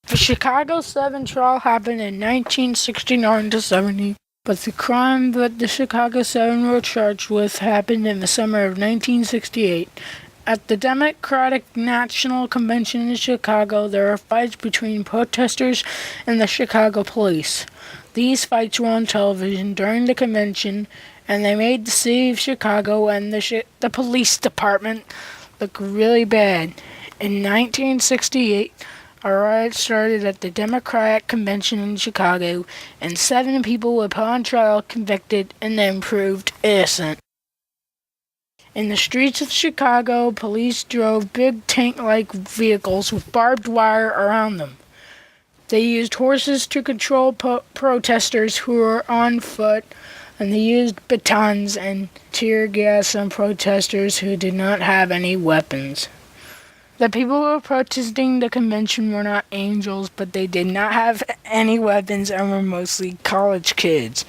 The Chicago 7 trial happened in 1969 to 70, but the crime that the Chicago 7 were charged with happened in the summer of 1968. At the Democratic National Convention in Chicago, there were fights between protesters and the Chicago police. These fights were on television during the convention, and they made the city of Chicago and the police department look really bad. In 1968, a riot started at the Democratic Convention in Chicago, and 7 people were put on trial, convicted, and then proved innocent. In the streets of Chicago, police drove big tank-like vehicles with barbed wire around them. They used horses to control protesters who were on foot, and they used batons and tear gas on protesters who did not have any weapons. The people who were protesting the convention were not angels, but they did not have any weapons and were mostly college kids.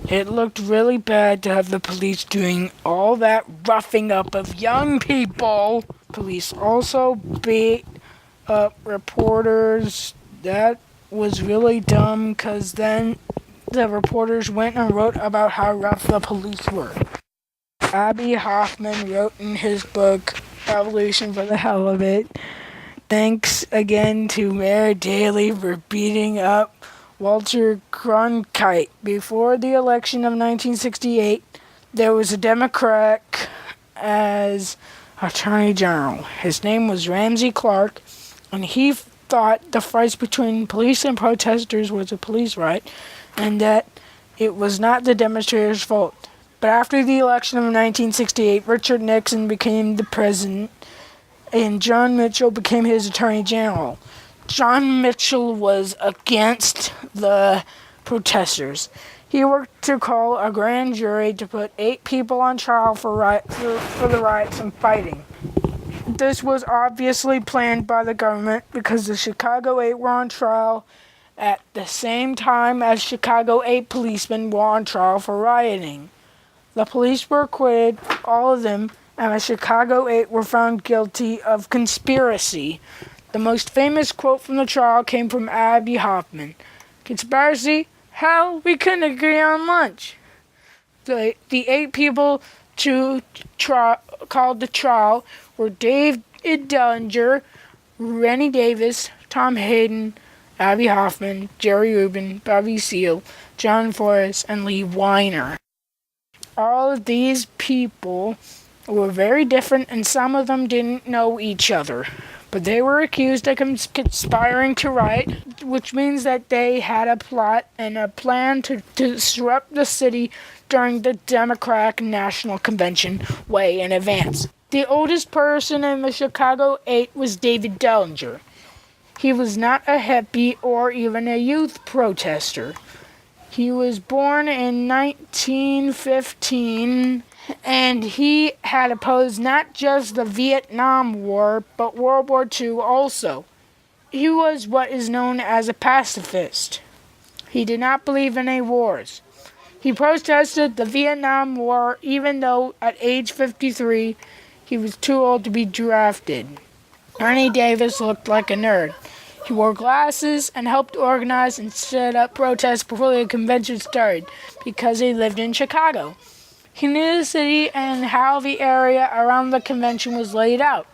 It looked really bad to have the police doing all that roughing up of young people. Police also beat up reporters. That was really dumb, because then the reporters went and wrote about how rough the police were. Abbie Hoffman wrote in his book, Revolution for the Hell of It, "Thanks again to Mayor Daley for beating up Walter Cronkite." Before the election of 1968, there was a Democrat as Attorney General. His name was Ramsey Clark, and he thought the fights between police and protesters was a police riot, and that it was not the demonstrators' fault. But after the election of 1968, Richard Nixon became the president, and John Mitchell became his Attorney General. John Mitchell was against the protesters. He worked to call a grand jury to put 8 people on trial for the riots and fighting. This was obviously planned by the government, because the Chicago 8 were on trial at the same time as Chicago 8 policemen were on trial for rioting. The police were acquitted, all of them, and the Chicago 8 were found guilty of conspiracy. The most famous quote from the trial came from Abbie Hoffman. "Conspiracy? Hell, we couldn't agree on lunch." The 8 people called the trial were David Dellinger, Rennie Davis, Tom Hayden, Abbie Hoffman, Jerry Rubin, Bobby Seale, John Forrest, and Lee Weiner. All of these people were very different, and some of them didn't know each other. But they were accused of conspiring to riot, which means that they had a plot and a plan to disrupt the city during the Democratic National Convention way in advance. The oldest person in the Chicago 8 was David Dellinger. He was not a hippie or even a youth protester. He was born in 1915, and he had opposed not just the Vietnam War, but World War II also. He was what is known as a pacifist. He did not believe in any wars. He protested the Vietnam War even though at age 53 he was too old to be drafted. Ernie Davis looked like a nerd. He wore glasses and helped organize and set up protests before the convention started, because he lived in Chicago. He knew the city and how the area around the convention was laid out.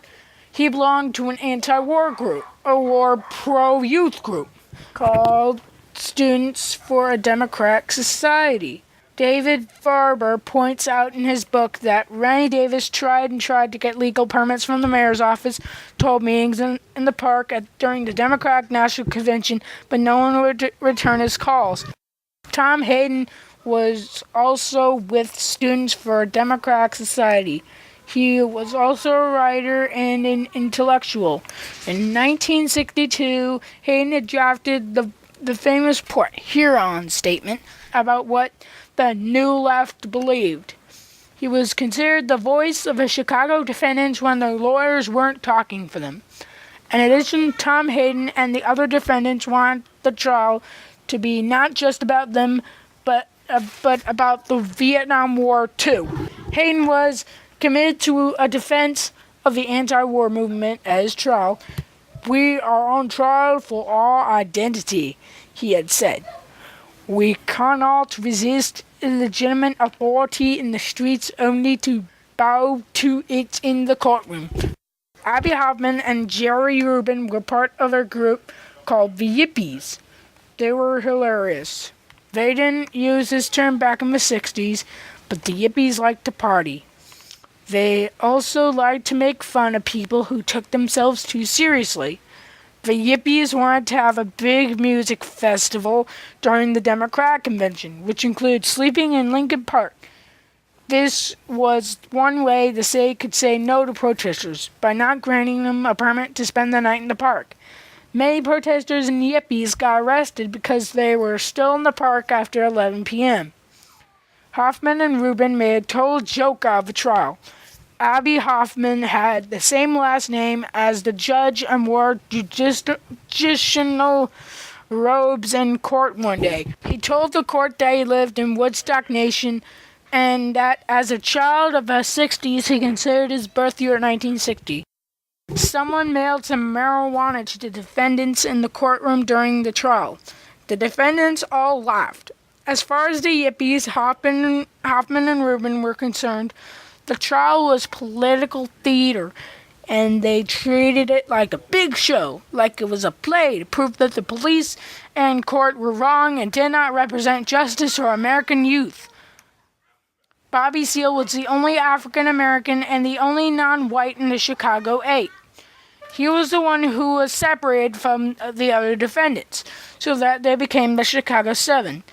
He belonged to an anti-war group, a war pro-youth group, called Students for a Democratic Society. David Farber points out in his book that Rennie Davis tried to get legal permits from the mayor's office, told meetings in the park during the Democratic National Convention, but no one would return his calls. Tom Hayden was also with Students for a Democratic Society. He was also a writer and an intellectual. In 1962, Hayden had drafted the famous Port Huron statement about what the New Left believed. He was considered the voice of the Chicago defendants when their lawyers weren't talking for them. In addition, Tom Hayden and the other defendants wanted the trial to be not just about them, but about the Vietnam War too. Hayden was committed to a defense of the anti-war movement at his trial. "We are on trial for our identity," he had said. "We cannot resist illegitimate authority in the streets only to bow to it in the courtroom." Abbie Hoffman and Jerry Rubin were part of a group called the Yippies. They were hilarious. They didn't use this term back in the 60s, but the Yippies liked to party. They also liked to make fun of people who took themselves too seriously. The Yippies wanted to have a big music festival during the Democratic convention, which included sleeping in Lincoln Park. This was one way the city could say no to protesters, by not granting them a permit to spend the night in the park. Many protesters and Yippies got arrested because they were still in the park after 11 p.m. Hoffman and Rubin made a total joke out of the trial. Abbie Hoffman had the same last name as the judge and wore judicial robes in court one day. He told the court that he lived in Woodstock Nation and that as a child of the 60s he considered his birth year 1960. Someone mailed some marijuana to the defendants in the courtroom during the trial. The defendants all laughed. As far as the Yippies, Hoffman and Rubin were concerned, the trial was political theater, and they treated it like a big show, like it was a play to prove that the police and court were wrong and did not represent justice or American youth. Bobby Seale was the only African American and the only non-white in the Chicago 8. He was the one who was separated from the other defendants, so that they became the Chicago 7.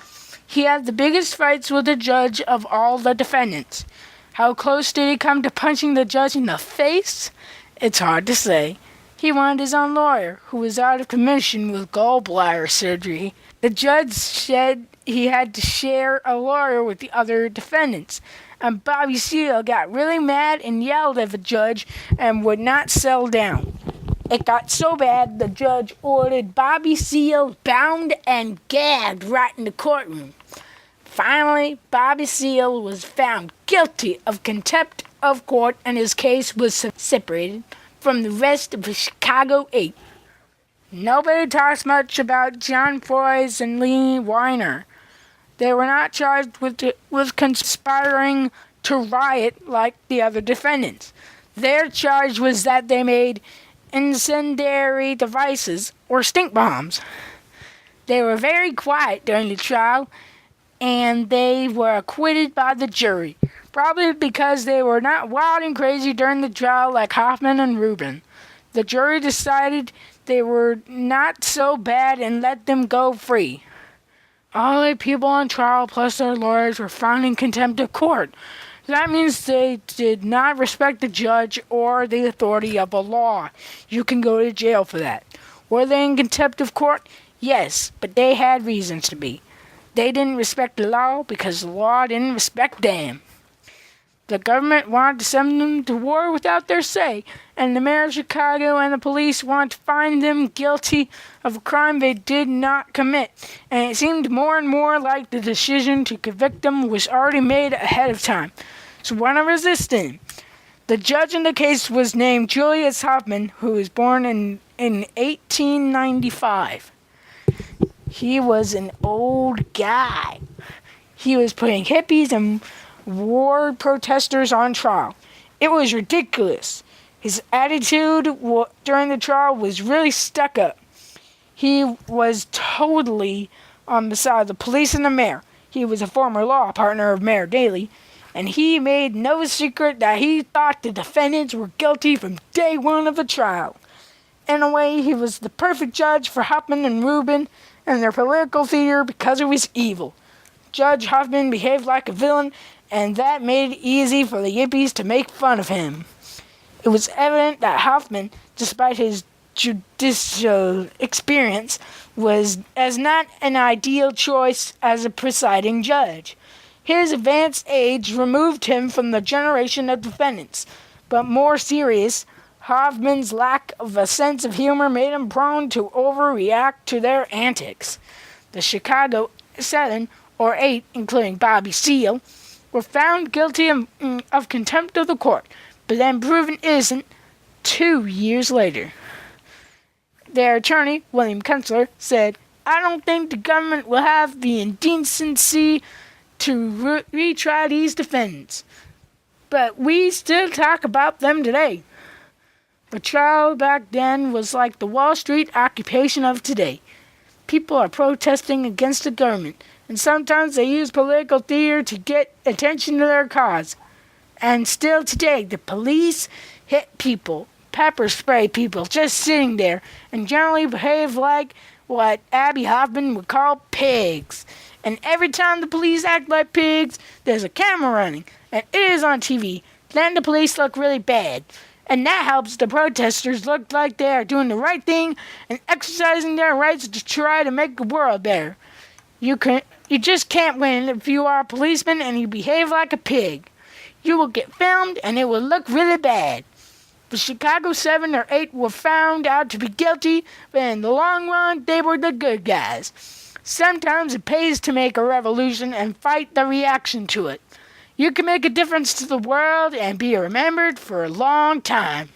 He had the biggest fights with the judge of all the defendants. How close did he come to punching the judge in the face? It's hard to say. He wanted his own lawyer, who was out of commission with gallbladder surgery. The judge said he had to share a lawyer with the other defendants, and Bobby Seale got really mad and yelled at the judge and would not settle down. It got so bad the judge ordered Bobby Seale bound and gagged right in the courtroom. Finally, Bobby Seale was found guilty of contempt of court and his case was separated from the rest of the Chicago 8. Nobody talks much about John Foys and Lee Weiner. They were not charged with conspiring to riot like the other defendants. Their charge was that they made incendiary devices or stink bombs. They were very quiet during the trial, and they were acquitted by the jury, probably because they were not wild and crazy during the trial like Hoffman and Rubin. The jury decided they were not so bad and let them go free. All the people on trial plus their lawyers were found in contempt of court. That means they did not respect the judge or the authority of the law. You can go to jail for that. Were they in contempt of court? Yes, but they had reasons to be. They didn't respect the law because the law didn't respect them. The government wanted to send them to war without their say, and the mayor of Chicago and the police wanted to find them guilty of a crime they did not commit, and it seemed more and more like the decision to convict them was already made ahead of time. So why not resist them? The judge in the case was named Julius Hoffman, who was born in 1895. He was an old guy. He was putting hippies and war protesters on trial. It was ridiculous. His attitude during the trial was really stuck up. He was totally on the side of the police and the mayor. He was a former law partner of Mayor Daley, and he made no secret that he thought the defendants were guilty from day one of the trial. In a way, he was the perfect judge for Hoffman and Rubin and their political theater because it was evil. Judge Hoffman behaved like a villain, and that made it easy for the Yippies to make fun of him. It was evident that Hoffman, despite his judicial experience, was as not an ideal choice as a presiding judge. His advanced age removed him from the generation of defendants, but more serious, Hoffman's lack of a sense of humor made him prone to overreact to their antics. The Chicago 7 or 8, including Bobby Seale, were found guilty of contempt of the court, but then proven innocent 2 years later. Their attorney, William Kunstler, said, "I don't think the government will have the indecency to retry these defendants. But we still talk about them today." The trial back then was like the Wall Street occupation of today. People are protesting against the government, and sometimes they use political theater to get attention to their cause. And still today, the police hit people, pepper spray people just sitting there, and generally behave like what Abbie Hoffman would call pigs. And every time the police act like pigs, there's a camera running, and it is on TV. Then the police look really bad. And that helps the protesters look like they are doing the right thing and exercising their rights to try to make the world better. You just can't win if you are a policeman and you behave like a pig. You will get filmed and it will look really bad. The Chicago 7 or 8 were found out to be guilty, but in the long run, they were the good guys. Sometimes it pays to make a revolution and fight the reaction to it. You can make a difference to the world and be remembered for a long time.